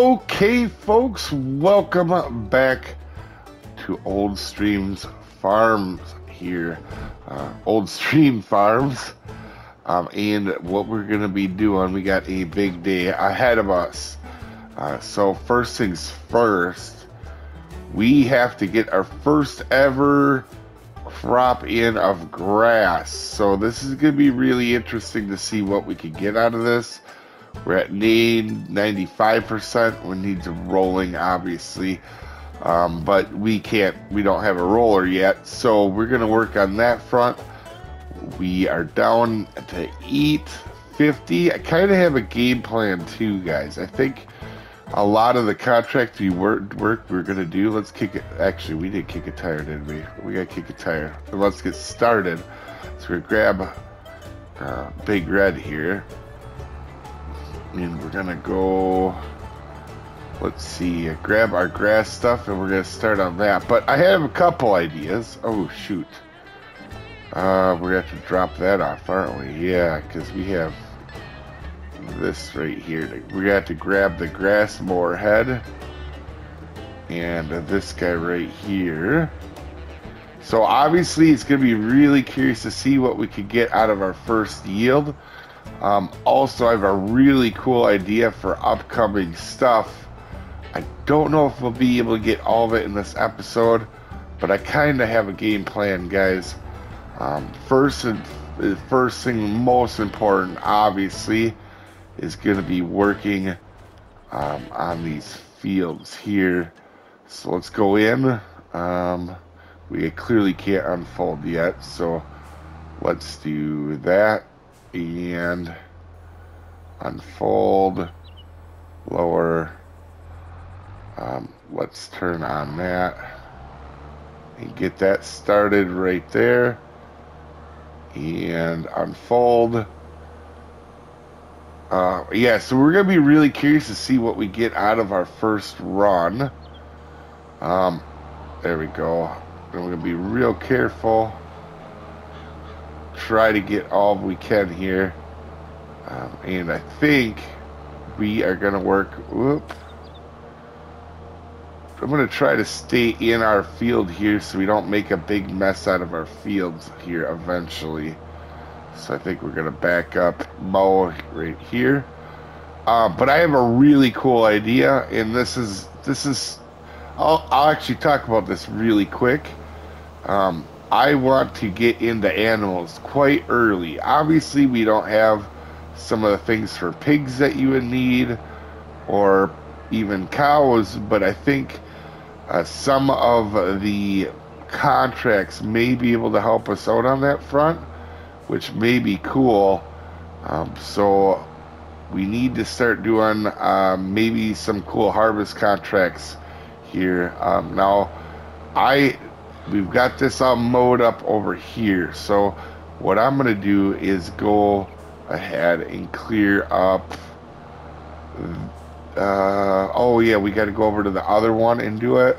Okay, folks, welcome back to Old Streams Farms here. Old Stream Farms. And what we're going to be doing, we got a big day ahead of us. So first things first, we have to get our first ever crop in of grass. So this is going to be really interesting to see what we can get out of this. We're at 95%. We need some rolling, obviously. But we don't have a roller yet. So we're going to work on that front. We are down to 850. I kind of have a game plan too, guys. I think a lot of the contract work we're going to do, let's kick it. Actually, we did kick a tire, didn't we? We got to kick a tire. And let's get started. So we're going to grab Big Red here. And we're going to go, let's see, grab our grass stuff, and we're going to start on that. But I have a couple ideas. Oh, shoot. We're going to have to drop that off, aren't we? Yeah, because we have this right here. We're going to have to grab the grass mower head and this guy right here. So obviously it's going to be really curious to see what we could get out of our first yield. Also, I have a really cool idea for upcoming stuff. I don't know if we'll be able to get all of it in this episode, but I kind of have a game plan, guys. First thing, most important, obviously, is going to be working on these fields here. So let's go in. We clearly can't unfold yet, so let's do that and unfold, lower. Let's turn on that and get that started right there. And unfold. Yeah, so we're going to be really curious to see what we get out of our first run. There we go. And we're going to be real careful. Try to get all we can here. And I think we are going to work... Whoop. I'm going to try to stay in our field here so we don't make a big mess out of our fields here eventually. So I think we're going to back up, mow right here. But I have a really cool idea, and this is I'll actually talk about this really quick. I want to get into animals quite early. Obviously, we don't have some of the things for pigs that you would need, or even cows, but I think some of the contracts may be able to help us out on that front, which may be cool. So we need to start doing maybe some cool harvest contracts here. Now, we've got this all mowed up over here. So what I'm going to do is go ahead and clear up. Oh yeah, we got to go over to the other one and do it,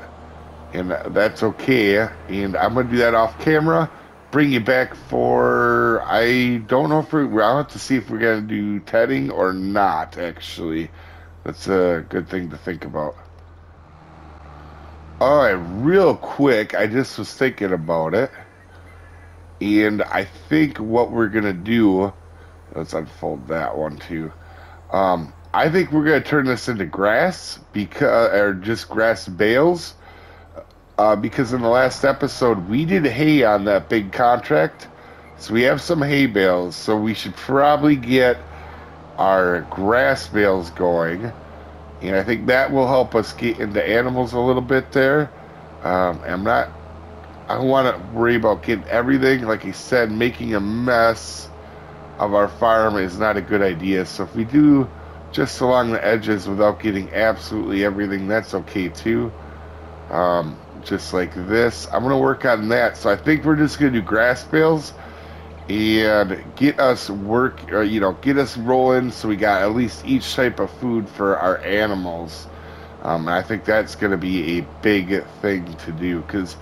and that's okay. And I'm gonna do that off camera. Bring you back for, I don't know if I'll have to see if we're gonna do tedding or not. Actually, that's a good thing to think about. All right, real quick, I just was thinking about it, and I think what we're gonna do. Let's unfold that one too. I think we're going to turn this into grass, or just grass bales, because in the last episode we did hay on that big contract, so we have some hay bales. So we should probably get our grass bales going, and I think that will help us get into animals a little bit there. I don't want to worry about getting everything. Like I said, making a mess of our farm is not a good idea. So if we do just along the edges without getting absolutely everything, that's okay too. Just like this, I'm gonna work on that. So I think we're just gonna do grass bales and get us get us rolling, so we got at least each type of food for our animals. I think that's gonna be a big thing to do, because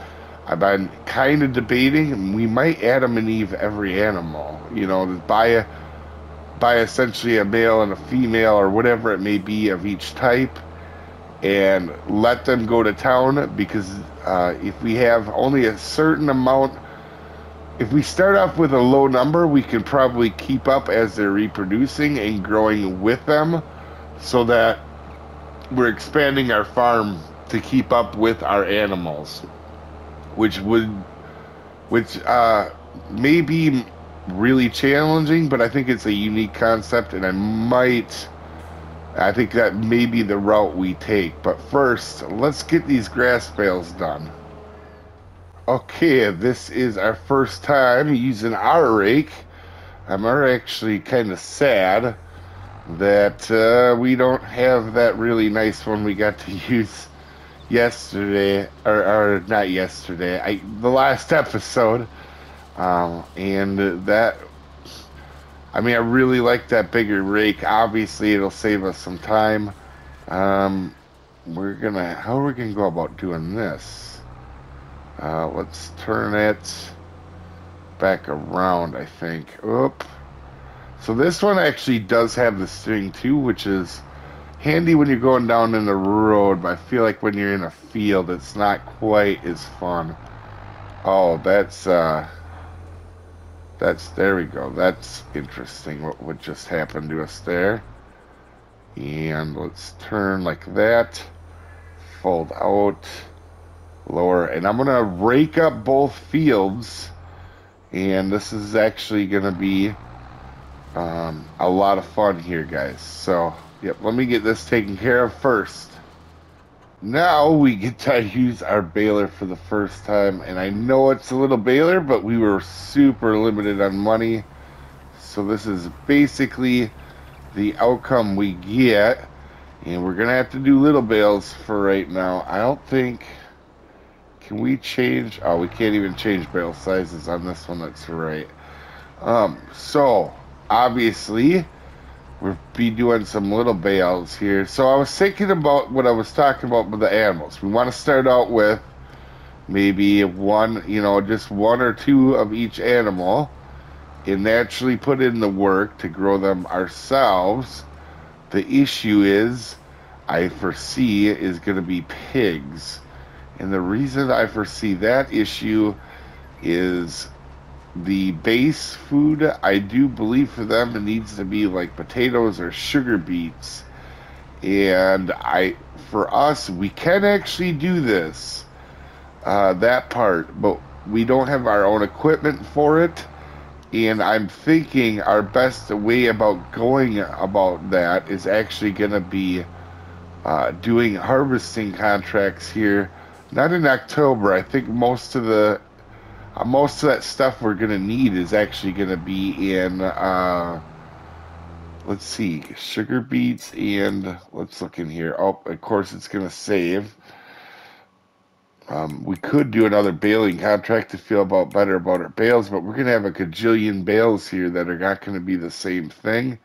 I've been kind of debating, we might Adam and Eve every animal, buy essentially a male and a female, or whatever it may be, of each type, and let them go to town, because if we have only a certain amount, if we start off with a low number, we can probably keep up as they're reproducing and growing with them, so that we're expanding our farm to keep up with our animals, which may be really challenging, but I think it's a unique concept, and I think that may be the route we take. But first, let's get these grass bales done. Okay, this is our first time using our rake. I'm actually kind of sad that we don't have that really nice one we got to use yesterday, or not yesterday, the last episode. And that, I mean, I really like that bigger rake. Obviously, it'll save us some time. How are we gonna go about doing this? Let's turn it back around, I think. Oop. So this one actually does have the string too, which is handy when you're going down in the road, but I feel like when you're in a field, it's not quite as fun. Oh, there we go. That's interesting what just happened to us there. And let's turn like that. Fold out. Lower. And I'm going to rake up both fields. And this is actually going to be a lot of fun here, guys. So, yep, let me get this taken care of first. Now we get to use our baler for the first time, and I know it's a little baler, but we were super limited on money, so this is basically the outcome we get, and we're gonna have to do little bales for right now. I don't think, can we change? Oh, we can't even change bale sizes on this one. That's right. So obviously we'll be doing some little bales here. So I was thinking about what I was talking about with the animals. We want to start out with maybe one, just one or two of each animal, and naturally put in the work to grow them ourselves. The issue is, I foresee, is going to be pigs. And the reason I foresee that issue is the base food, I do believe for them it needs to be like potatoes or sugar beets. And for us, we can actually do this, that part, but we don't have our own equipment for it. And I'm thinking our best way about going about that is actually going to be doing harvesting contracts here, not in October. I think most of that stuff we're going to need is actually going to be in, let's see, sugar beets, and let's look in here. Oh, of course it's going to save. We could do another baling contract to feel better about our bales, but we're going to have a gajillion bales here that are not going to be the same thing.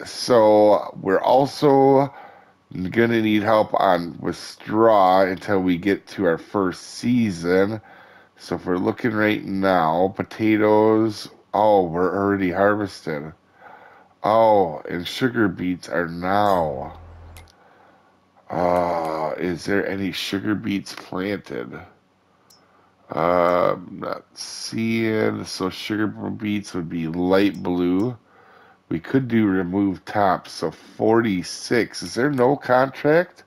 So we're also going to need help with straw until we get to our first season. So if we're looking right now, potatoes, oh, we're already harvested. Oh, and sugar beets are now. Is there any sugar beets planted? Not seeing. So sugar beets would be light blue. We could do remove tops. So 46. Is there no contract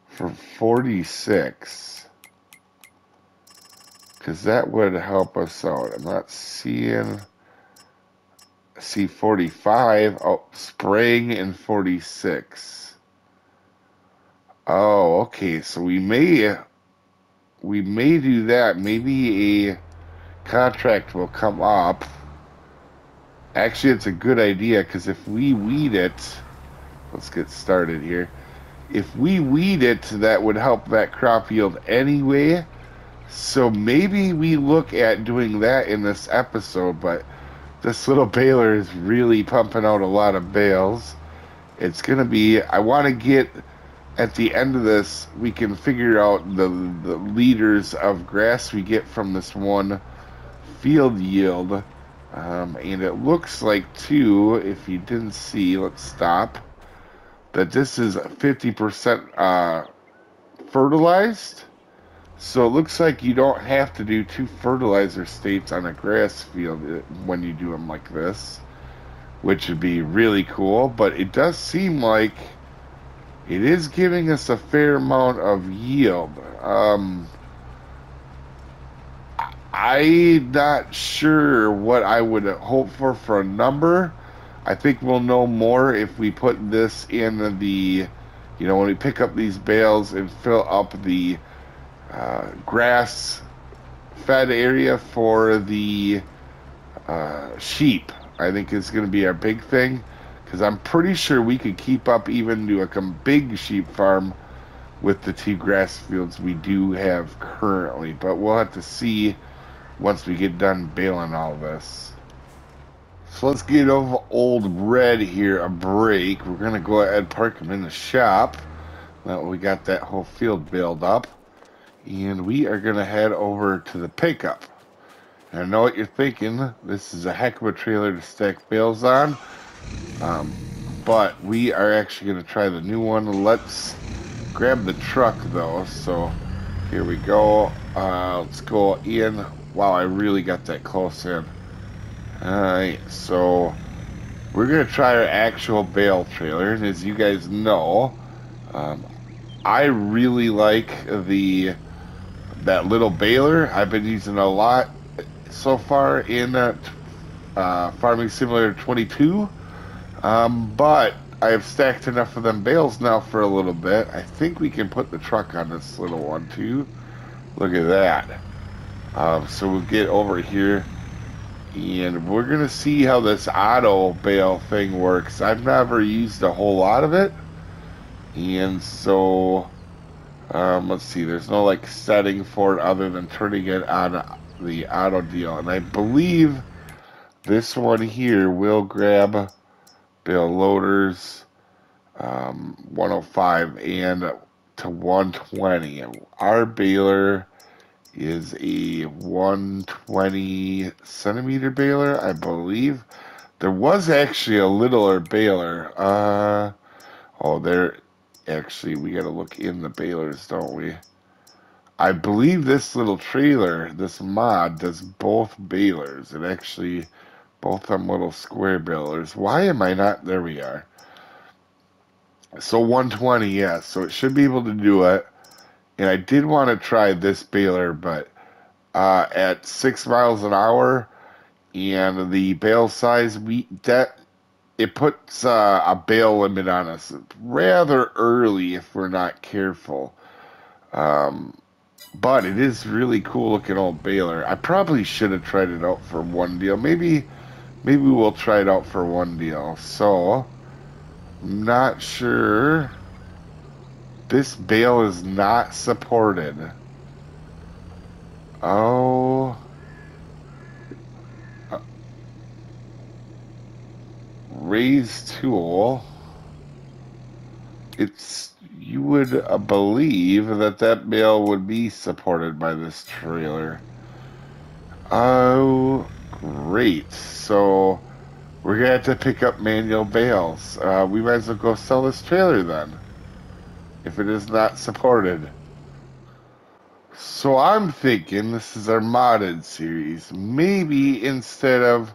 for 46? Because that would help us out. I'm not seeing. See 45. Oh, spraying in 46. Oh, okay. So we may do that. Maybe a contract will come up. Actually, it's a good idea, because if we weed it, let's get started here. If we weed it, that would help that crop yield anyway. So maybe we look at doing that in this episode, but this little baler is really pumping out a lot of bales. It's going to be, I want to get, at the end of this, we can figure out the liters of grass we get from this one field yield. And it looks like, too, if you didn't see, let's stop. that this is 50% fertilized. So it looks like you don't have to do 2 fertilizer states on a grass field when you do them like this, which would be really cool. But it does seem like it is giving us a fair amount of yield. I'm not sure what I would hope for a number. I think we'll know more if we put this in the, when we pick up these bales and fill up the grass fed area for the sheep. I think is going to be our big thing, because I'm pretty sure we could keep up even to a big sheep farm with the 2 grass fields we do have currently. But we'll have to see once we get done baling all this. So let's get over old Red here a break. We're going to go ahead and park him in the shop. Now we got that whole field baled up. And we are going to head over to the pickup. And I know what you're thinking. This is a heck of a trailer to stack bales on. But we are actually going to try the new one. Let's grab the truck though. So here we go. Let's go in. Wow, I really got that close in. Alright, so we're going to try our actual bale trailer. And as you guys know, I really like that little baler. I've been using a lot so far in Farming Simulator 22. But I have stacked enough of them bales now for a little bit. I think we can put the truck on this little one too. Look at that. So we'll get over here and we're going to see how this auto bale thing works. I've never used a whole lot of it. And so, let's see, there's no like setting for it other than turning it on the auto deal. And I believe this one here will grab bale loaders 105 and to 120. Our baler is a 120 centimeter baler, I believe. There was actually a littler baler. Actually, we got to look in the balers, don't we? I believe this little trailer, this mod, does both balers. It actually, both them little square balers. Why am I not? There we are. So 120, yeah. So it should be able to do it. And I did want to try this baler, but at 6 miles an hour and the bale size, it puts a bale limit on us rather early if we're not careful. But it is really cool looking old baler. I probably should have tried it out for one deal. Maybe we'll try it out for one deal. So, I'm not sure. This bale is not supported. Oh. Raise tool. You would believe that bale would be supported by this trailer. Oh, great. So we're gonna have to pick up manual bales. We might as well go sell this trailer then, if it is not supported. So I'm thinking this is our modded series. Maybe instead of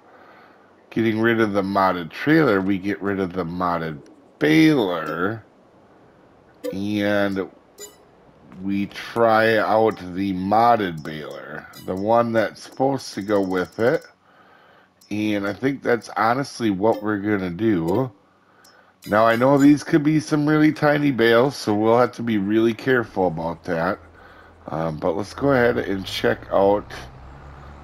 getting rid of the modded trailer, we get rid of the modded baler and we try out the modded baler, the one that's supposed to go with it. And I think that's honestly what we're gonna do. Now I know these could be some really tiny bales, so we'll have to be really careful about that. But let's go ahead and check out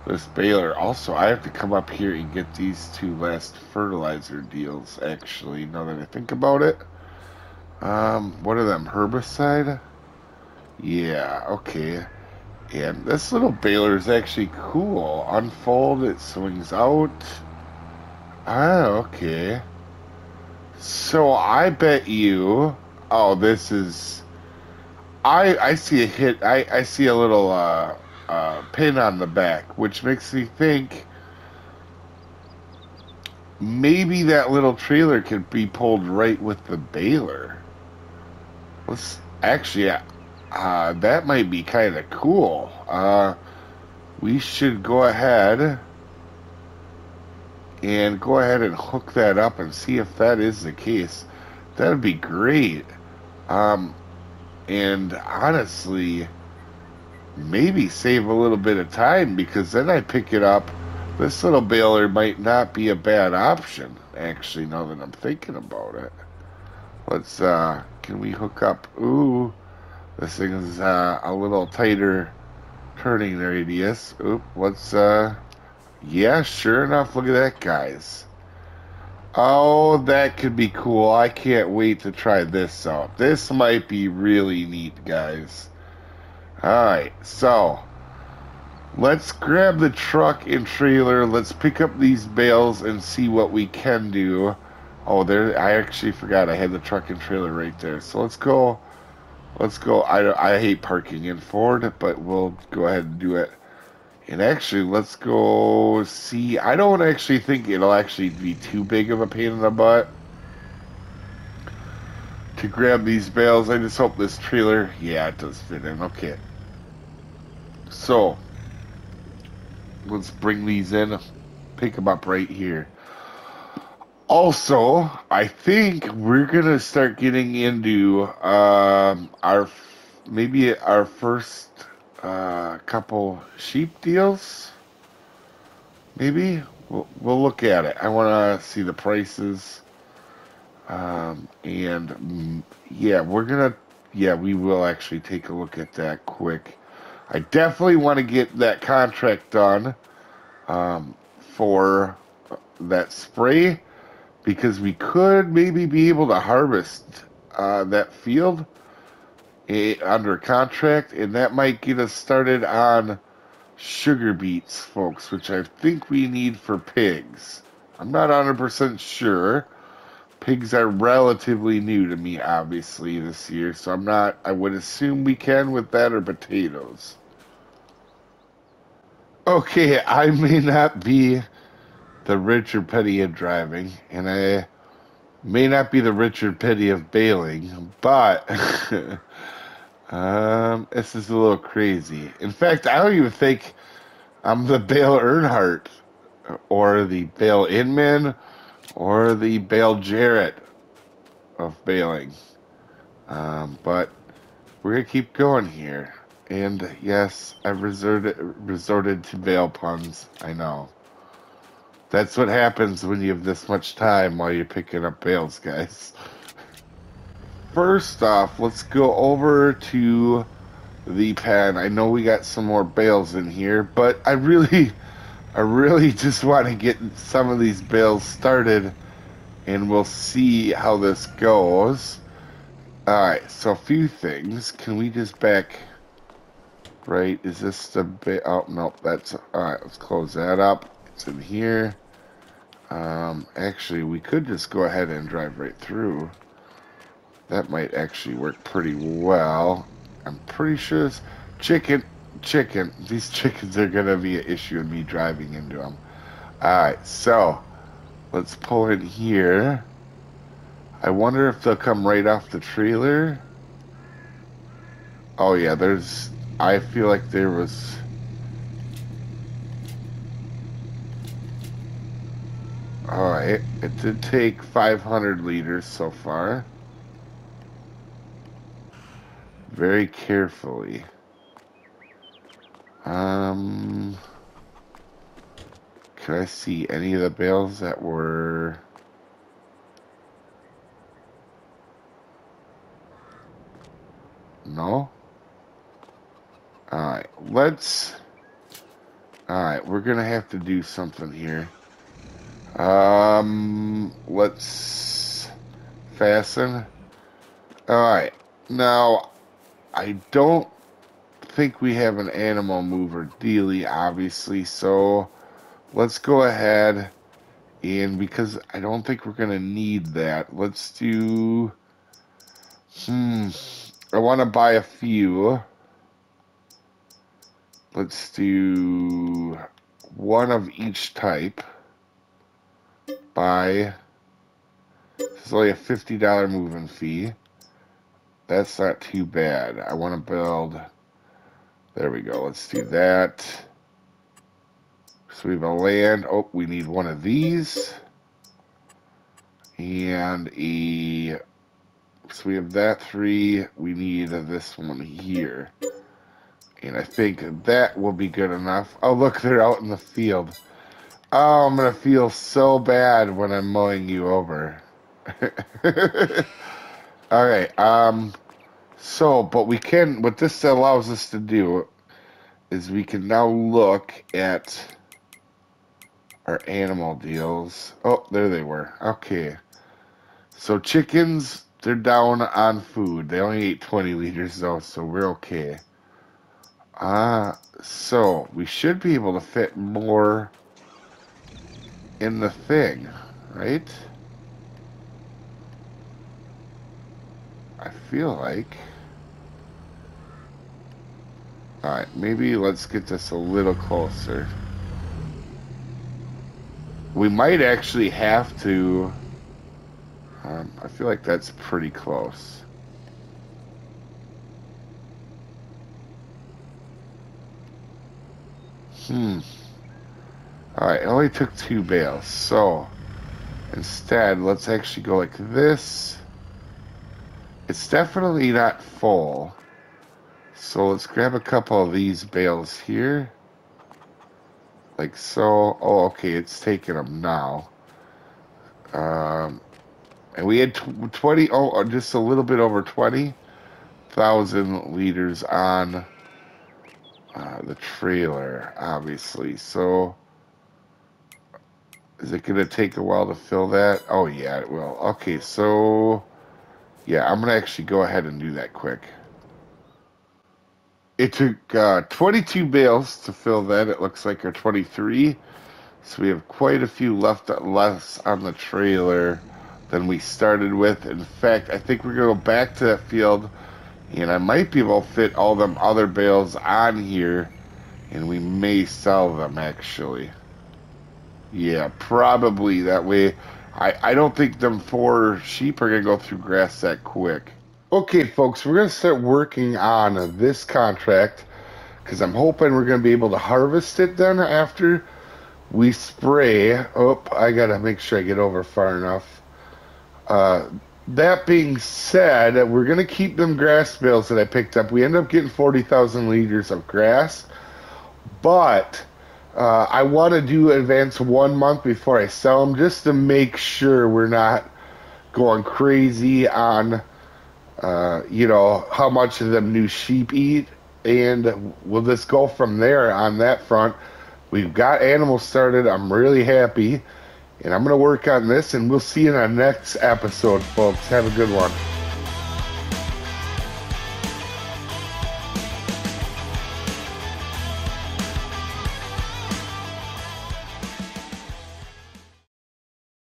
this baler. Also, I have to come up here and get these 2 last fertilizer deals, actually, now that I think about it. What are them, herbicide? Yeah, okay. And this little baler is actually cool. Unfold, it swings out. Ah, okay. So I bet you... Oh, this is... I see a hit. I see a little pin on the back, which makes me think maybe that little trailer could be pulled right with the baler. Let's actually, that might be kind of cool. We should go ahead and hook that up and see if that is the case. That would be great. Um, and honestly, maybe save a little bit of time because then I pick it up. This little baler might not be a bad option, actually, now that I'm thinking about it. Let's, can we hook up? Ooh, this thing is a little tighter turning radius. Oop, let's, yeah, sure enough, look at that, guys. Oh, that could be cool. I can't wait to try this out. This might be really neat, guys. Alright, so let's grab the truck and trailer. Let's pick up these bales and see what we can do. Oh, there, I actually forgot I had the truck and trailer right there. So let's go. Let's go. I hate parking in Ford, but we'll go ahead and do it. And actually, let's go see. I don't actually think it'll actually be too big of a pain in the butt to grab these bales. I just hope this trailer, yeah, it does fit in. Okay. So, let's bring these in, pick them up right here. Also, I think we're gonna start getting into maybe our first couple sheep deals. Maybe we'll look at it. I want to see the prices, and yeah, we will actually take a look at that quick. I definitely want to get that contract done for that spray because we could maybe be able to harvest that field under contract, and that might get us started on sugar beets, folks, which I think we need for pigs. I'm not 100% sure. Pigs are relatively new to me, obviously, this year, so I would assume we can with that or potatoes. Okay, I may not be the Richard Petty of driving, and I may not be the Richard Petty of bailing, but this is a little crazy. In fact, I don't even think I'm the Bale Earnhardt, or the Bale Inman, or the Bale Jarrett of bailing. But we're gonna keep going here. And yes, I've resorted to bail puns. I know. That's what happens when you have this much time while you're picking up bales, guys. First off, let's go over to the pen. I know we got some more bales in here, but I really just want to get some of these bales started, and we'll see how this goes. Alright, so a few things. Can we just back... Right, is this the... Oh, no, that's... Alright, let's close that up. It's in here. Actually, we could just go ahead and drive right through. That might actually work pretty well. I'm pretty sure it's... Chicken. These chickens are going to be an issue with me driving into them. Alright, so... Let's pull in here. I wonder if they'll come right off the trailer. Oh yeah, there's... I feel like there was... Alright, it did take 500 liters so far. Very carefully. Can I see any of the bales that were... No? Alright, Alright, we're gonna have to do something here. Let's... Fasten. Alright, now, I don't think we have an animal mover dealie, obviously, so... Let's go ahead, and because I don't think we're gonna need that, let's do... I want to buy a few. Let's do one of each type. buy. It's only a $50 moving fee. That's not too bad. I want to build. There we go. Let's do that. So we have a land. Oh, we need one of these. And a. So we have that 3. We need this one here. And I think that will be good enough. Oh, look, they're out in the field. Oh, I'm going to feel so bad when I'm mowing you over. All right. So, but we can, what this allows us to do is we can now look at our animal deals. Oh, there they were. Okay. So chickens, they're down on food. They only ate 20 liters though, so we're okay. So we should be able to fit more in the thing, right? I feel like. Alright, maybe let's get this a little closer. We might actually have to. I feel like that's pretty close. Alright, it only took 2 bales, so instead, let's actually go like this. It's definitely not full. So let's grab a couple of these bales here. Like so. Oh, okay, it's taking them now. And we had 20, just a little bit over 20,000 liters on the trailer, obviously. So is it going to take a while to fill that? Oh, yeah, it will. Okay, so yeah, I'm going to actually go ahead and do that quick. It took 22 bales to fill that. It looks like, or 23. So we have quite a few less on the trailer than we started with. In fact, I think we're going to go back to that field, and I might be able to fit all them other bales on here, and we may sell them, actually. Yeah, probably. That way, I don't think them 4 sheep are going to go through grass that quick. Okay, folks, we're going to start working on this contract, because I'm hoping we're going to be able to harvest it then after we spray. Oh, I got to make sure I get over far enough. That being said, we're going to keep them grass bales that I picked up. We end up getting 40,000 liters of grass, but I want to do advance 1 month before I sell them, just to make sure we're not going crazy on, you know, how much of them new sheep eat, and we'll just go from there on that front. We've got animals started. I'm really happy. And I'm going to work on this, and we'll see you in our next episode, folks. Have a good one.